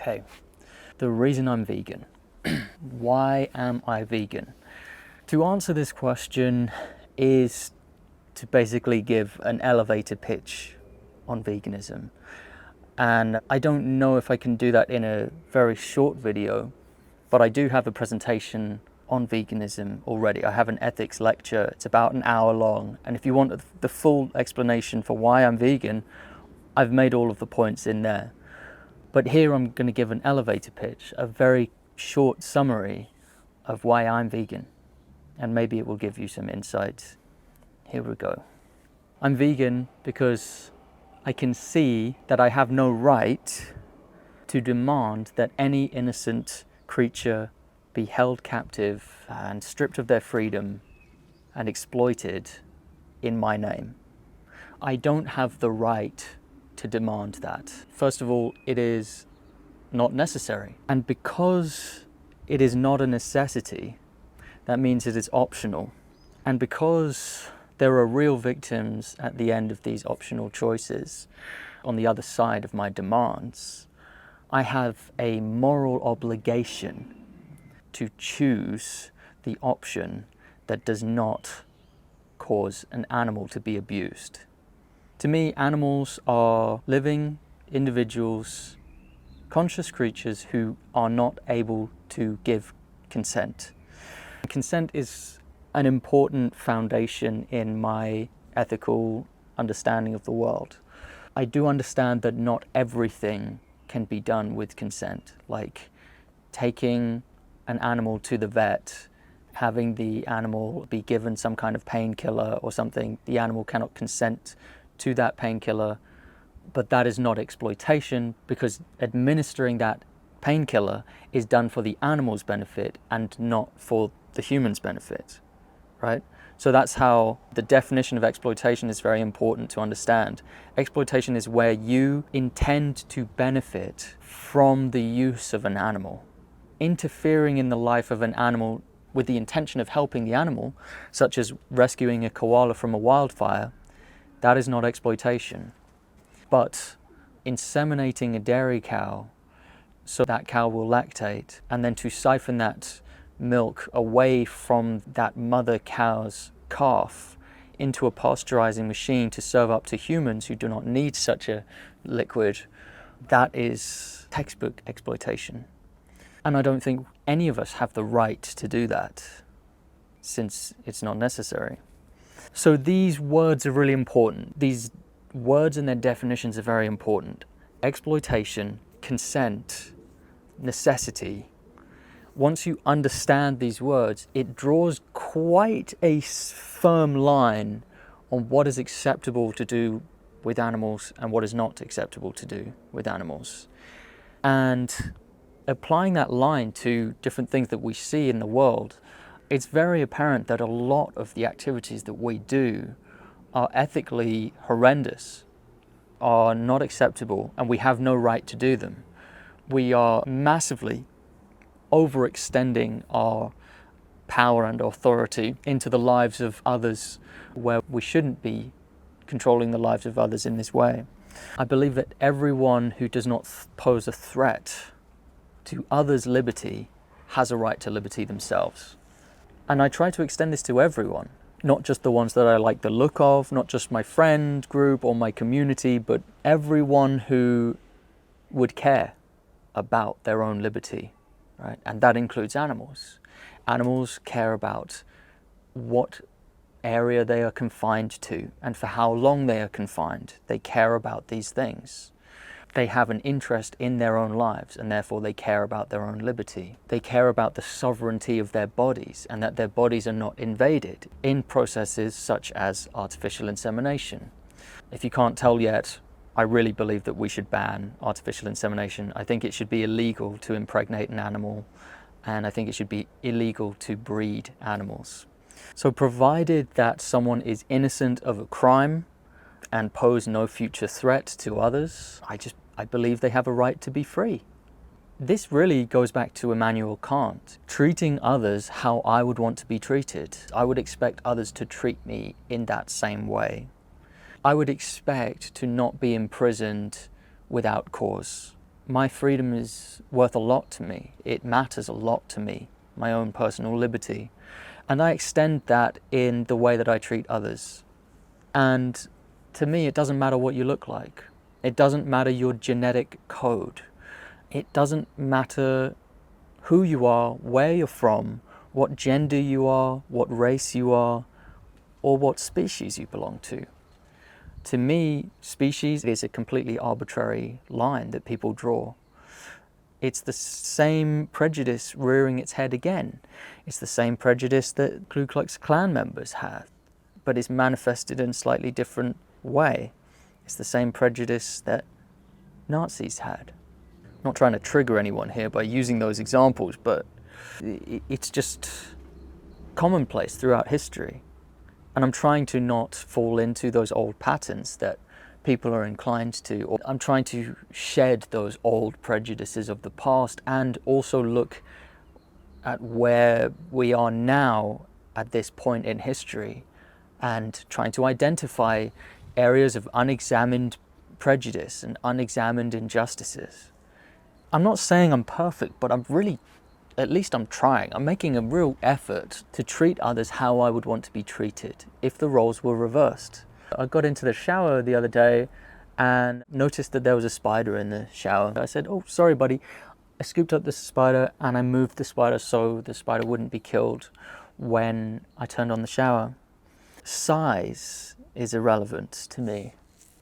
Okay, the reason I'm vegan. Why am I vegan? To answer this question is to basically give an elevator pitch on veganism. And I don't know if I can do that in a very short video, but I do have a presentation on veganism already. I have an ethics lecture, it's about an hour long, and if you want the full explanation for why I'm vegan, I've made all of the points in there. But here I'm going to give an elevator pitch, a very short summary of why I'm vegan, and maybe it will give you some insight. Here we go. I'm vegan because I can see that I have no right to demand that any innocent creature be held captive and stripped of their freedom and exploited in my name. I don't have the right to demand that. First of all, it is not necessary. And because it is not a necessity, that means it is optional. And because there are real victims at the end of these optional choices, on the other side of my demands, I have a moral obligation to choose the option that does not cause an animal to be abused. To me, animals are living individuals, conscious creatures who are not able to give consent. Consent is an important foundation in my ethical understanding of the world. I do understand that not everything can be done with consent, like taking an animal to the vet, having the animal be given some kind of painkiller or something. The animal cannot consent to that painkiller, but that is not exploitation, because administering that painkiller is done for the animal's benefit and not for the human's benefit, right? So that's how the definition of exploitation is very important to understand. Exploitation is where you intend to benefit from the use of an animal. Interfering in the life of an animal with the intention of helping the animal, such as rescuing a koala from a wildfire, that is not exploitation. But inseminating a dairy cow so that cow will lactate, and then to siphon that milk away from that mother cow's calf into a pasteurizing machine to serve up to humans who do not need such a liquid, that is textbook exploitation. And I don't think any of us have the right to do that, since it's not necessary. So these words are really important. These words and their definitions are very important. Exploitation, consent, necessity. Once you understand these words, it draws quite a firm line on what is acceptable to do with animals and what is not acceptable to do with animals. And applying that line to different things that we see in the world, it's very apparent that a lot of the activities that we do are ethically horrendous, are not acceptable, and we have no right to do them. We are massively overextending our power and authority into the lives of others where we shouldn't be controlling the lives of others in this way. I believe that everyone who does not pose a threat to others' liberty has a right to liberty themselves. And I try to extend this to everyone, not just the ones that I like the look of, not just my friend group or my community, but everyone who would care about their own liberty, right? And that includes animals. Animals care about what area they are confined to and for how long they are confined. They care about these things. They have an interest in their own lives, and therefore they care about their own liberty. They care about the sovereignty of their bodies and that their bodies are not invaded in processes such as artificial insemination. If you can't tell yet, I really believe that we should ban artificial insemination. I think it should be illegal to impregnate an animal, and I think it should be illegal to breed animals. So provided that someone is innocent of a crime and pose no future threat to others, I believe they have a right to be free. This really goes back to Immanuel Kant, treating others how I would want to be treated. I would expect others to treat me in that same way. I would expect to not be imprisoned without cause. My freedom is worth a lot to me. It matters a lot to me, my own personal liberty. And I extend that in the way that I treat others. And to me, it doesn't matter what you look like. It doesn't matter your genetic code. It doesn't matter who you are, where you're from, what gender you are, what race you are, or what species you belong to. To me, species is a completely arbitrary line that people draw. It's the same prejudice rearing its head again. It's the same prejudice that Ku Klux Klan members had, but it's manifested in a slightly different way. It's the same prejudice that Nazis had. I'm not trying to trigger anyone here by using those examples, but it's just commonplace throughout history. And I'm trying to not fall into those old patterns that people are inclined to. Or I'm trying to shed those old prejudices of the past and also look at where we are now at this point in history and trying to identify areas of unexamined prejudice and unexamined injustices. I'm not saying I'm perfect, but at least I'm trying. I'm making a real effort to treat others how I would want to be treated if the roles were reversed. I got into the shower the other day and noticed that there was a spider in the shower. I said, "Oh, sorry, buddy." I scooped up the spider and I moved the spider so the spider wouldn't be killed when I turned on the shower. Size is irrelevant to me.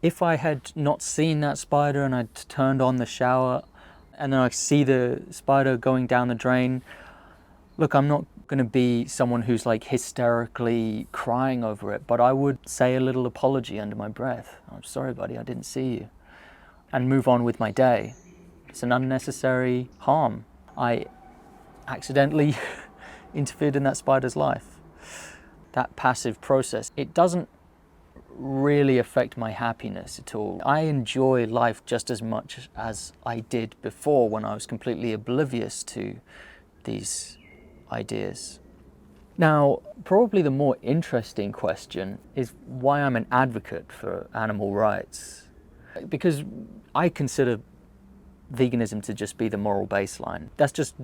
If I had not seen that spider and I'd turned on the shower and then I see the spider going down the drain, look, I'm not going to be someone who's like hysterically crying over it, but I would say a little apology under my breath. "I'm sorry, buddy, I didn't see you," and move on with my day. It's an unnecessary harm. I accidentally interfered in that spider's life. That passive process, it doesn't really affect my happiness at all. I enjoy life just as much as I did before when I was completely oblivious to these ideas. Now, probably the more interesting question is why I'm an advocate for animal rights. Because I consider veganism to just be the moral baseline. That's just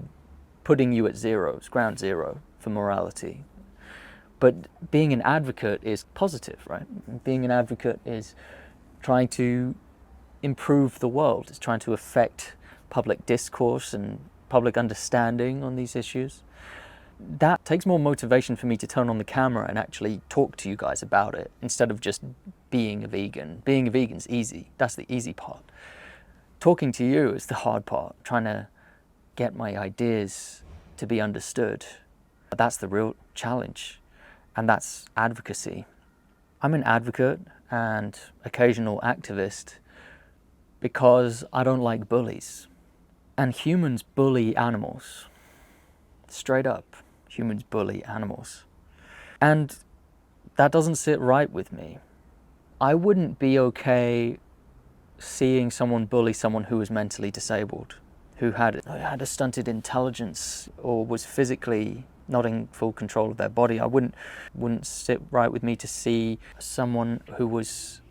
putting you at zero, it's ground zero for morality. But being an advocate is positive, right? Being an advocate is trying to improve the world. It's trying to affect public discourse and public understanding on these issues. That takes more motivation for me to turn on the camera and actually talk to you guys about it instead of just being a vegan. Being a vegan's easy. That's the easy part. Talking to you is the hard part, trying to get my ideas to be understood. That's the real challenge. And that's advocacy. I'm an advocate and occasional activist because I don't like bullies. And humans bully animals. Straight up, humans bully animals. And that doesn't sit right with me. I wouldn't be okay seeing someone bully someone who was mentally disabled, who had a stunted intelligence or was physically not in full control of their body. I wouldn't sit right with me to see someone who was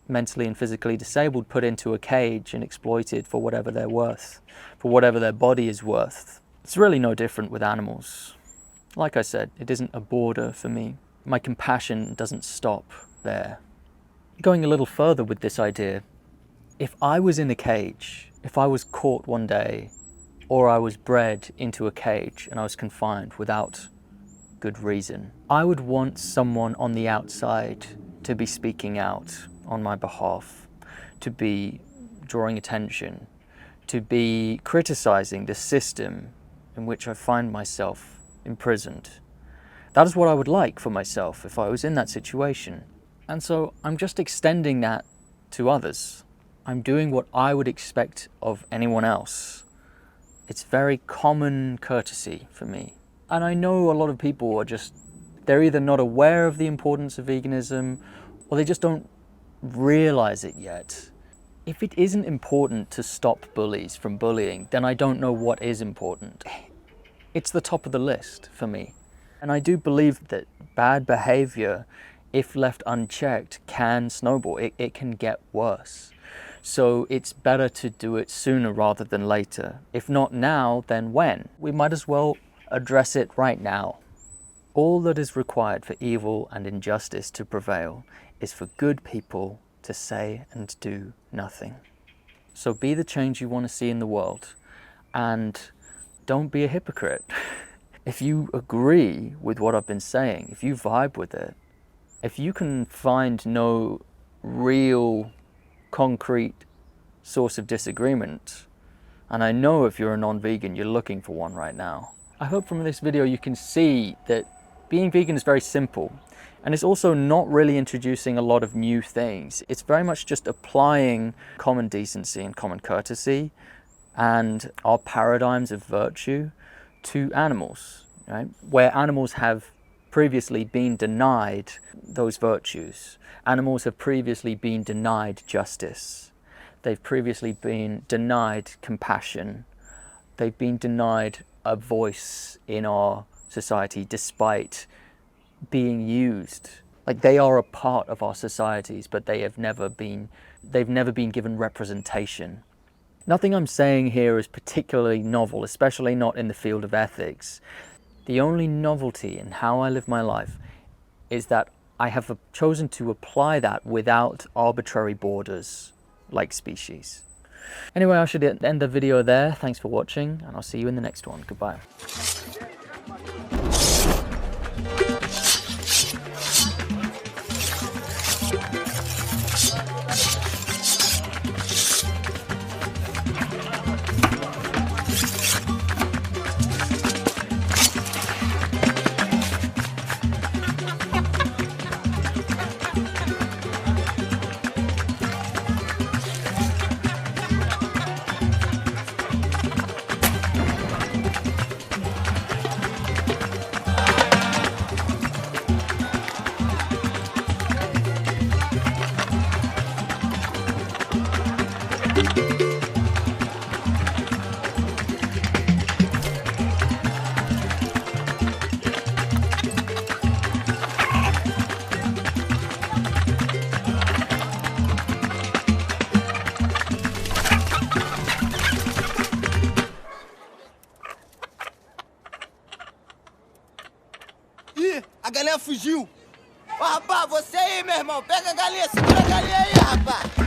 mentally and physically disabled put into a cage and exploited for whatever they're worth, for whatever their body is worth. It's really no different with animals. Like I said, it isn't a border for me. My compassion doesn't stop there. Going a little further with this idea, if I was in a cage, if I was caught one day, or I was bred into a cage and I was confined without good reason, I would want someone on the outside to be speaking out on my behalf, to be drawing attention, to be criticizing the system in which I find myself imprisoned. That is what I would like for myself if I was in that situation. And so I'm just extending that to others. I'm doing what I would expect of anyone else. It's very common courtesy for me. And I know a lot of people they're either not aware of the importance of veganism or they just don't realize it yet. If it isn't important to stop bullies from bullying, then I don't know what is important. It's the top of the list for me. And I do believe that bad behavior, if left unchecked, can snowball. It can get worse. So it's better to do it sooner rather than later. If not now, then when? We might as well address it right now. All that is required for evil and injustice to prevail is for good people to say and do nothing. So be the change you want to see in the world, and don't be a hypocrite. If you agree with what I've been saying, if you vibe with it, if you can find no real concrete source of disagreement, and I know if you're a non-vegan, you're looking for one right now. I hope from this video you can see that being vegan is very simple, and it's also not really introducing a lot of new things. It's very much just applying common decency and common courtesy and our paradigms of virtue to animals, right? Where animals have previously been denied those virtues. Animals have previously been denied justice. They've previously been denied compassion. They've been denied a voice in our society despite being used. Like, they are a part of our societies, but they've never been given representation. Nothing I'm saying here is particularly novel, especially not in the field of ethics. The only novelty in how I live my life is that I have chosen to apply that without arbitrary borders like species. Anyway, I should end the video there. Thanks for watching, and I'll see you in the next one. Goodbye. A galinha fugiu. Ô, rapaz, você aí, meu irmão. Pega a galinha, segura a galinha aí, rapaz.